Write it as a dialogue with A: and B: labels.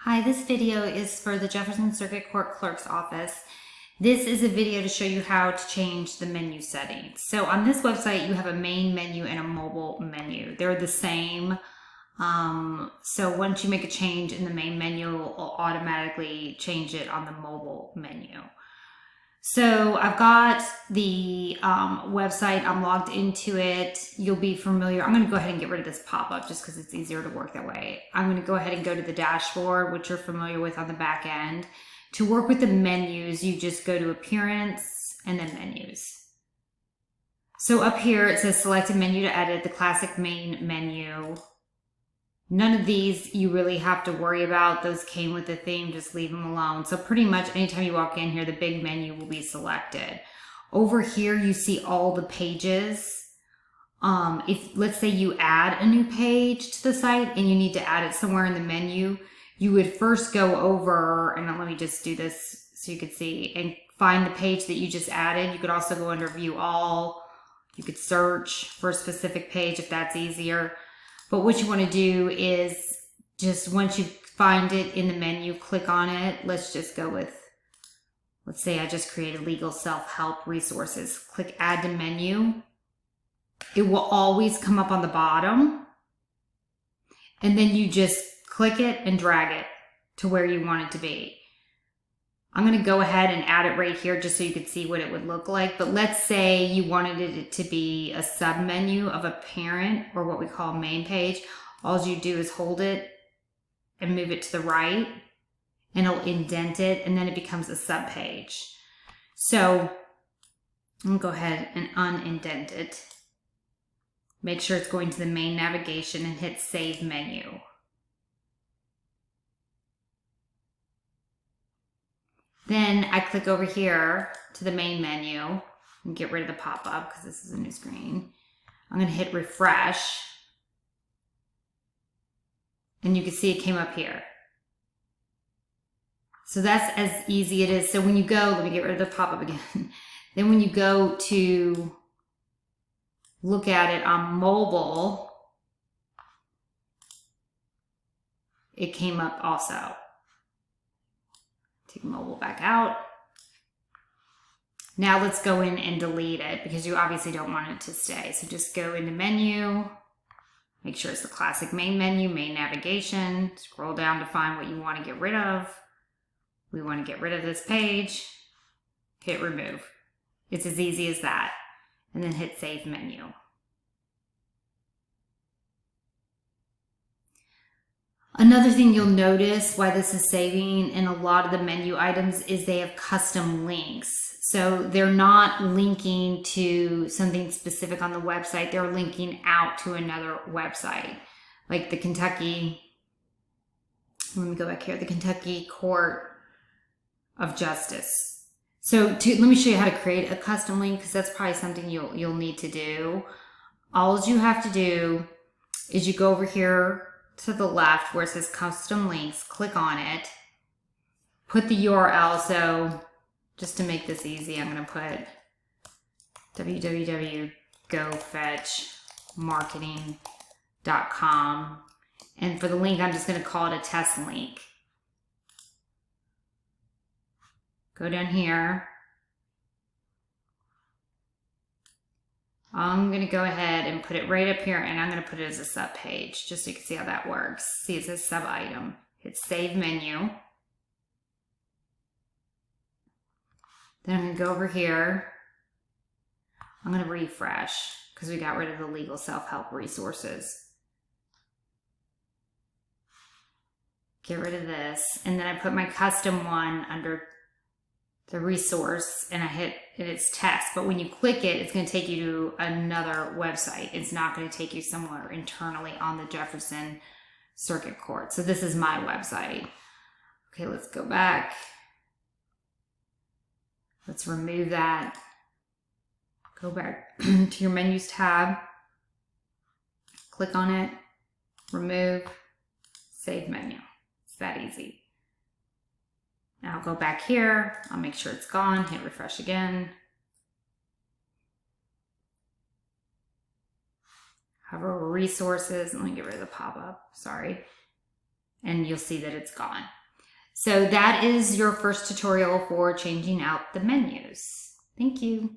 A: Hi, this video is for the Jefferson Circuit Court Clerk's office. This is a video to show you how to change the menu settings. So on this website, you have a main menu and a mobile menu. They're the same. So once you make a change in the main menu, it'll automatically change it on the mobile menu. So I've got the website, I'm logged into it. You'll be familiar. I'm going to go ahead and get rid of this pop-up just because it's easier to work that way. I'm going to go ahead and go to the dashboard, which you're familiar with on the back end. To work with the menus, you just go to Appearance and then Menus. So up here it says select a menu to edit, the classic main menu. None of these you really have to worry about. Those came with the theme, just leave them alone. So pretty much anytime you walk in here, the big menu will be selected. Over here, you see all the pages. If let's say you add a new page to the site and you need to add it somewhere in the menu, you would first go over, and let me just do this so you could see, and find the page that you just added. You could also go under View All. You could search for a specific page if that's easier. But what you want to do is just once you find it in the menu, click on it. Let's just go with, let's say I just created legal self-help resources. Click add to menu. It will always come up on the bottom. And then you just click it and drag it to where you want it to be. I'm going to go ahead and add it right here just so you could see what it would look like. But let's say you wanted it to be a sub-menu of a parent, or what we call main page. All you do is hold it and move it to the right, and it'll indent it, and then it becomes a sub-page. So I'm going to go ahead and unindent it. Make sure it's going to the main navigation and hit Save Menu. Then I click over here to the main menu and get rid of the pop-up because this is a new screen. I'm going to hit refresh. And you can see it came up here. So that's as easy it is. So when you go, let me get rid of the pop-up again. Then when you go to look at it on mobile, it came up also. Take mobile back out. Now let's go in and delete it because you obviously don't want it to stay. So just go into menu, make sure it's the classic main menu, main navigation, scroll down to find what you want to get rid of. We want to get rid of this page, hit remove. It's as easy as that. And then hit save menu. Another thing you'll notice why this is saving in a lot of the menu items is they have custom links. So they're not linking to something specific on the website. They're linking out to another website. Like the Kentucky, let me go back here, the Kentucky Court of Justice. So let me show you how to create a custom link because that's probably something you'll need to do. All you have to do is you go over here to the left where it says custom links, click on it, put the URL. So just to make this easy, I'm going to put www.gofetchmarketing.com. And for the link, I'm just going to call it a test link. Go down here. I'm going to go ahead and put it right up here, and I'm going to put it as a sub page just so you can see how that works. See, it says sub item. Hit save menu. Then I'm going to go over here. I'm going to refresh because we got rid of the legal self-help resources. Get rid of this. And then I put my custom one under the resource, and I hit its test. But when you click it, it's going to take you to another website. It's not going to take you somewhere internally on the Jefferson Circuit Court. So this is my website. Okay, let's go back. Let's remove that. Go back to your menus tab. Click on it. Remove. Save menu. It's that easy. Now I'll go back here, I'll make sure it's gone, hit refresh again. Hover resources, let me get rid of the pop-up, sorry. and you'll see that it's gone. So that is your first tutorial for changing out the menus. Thank you.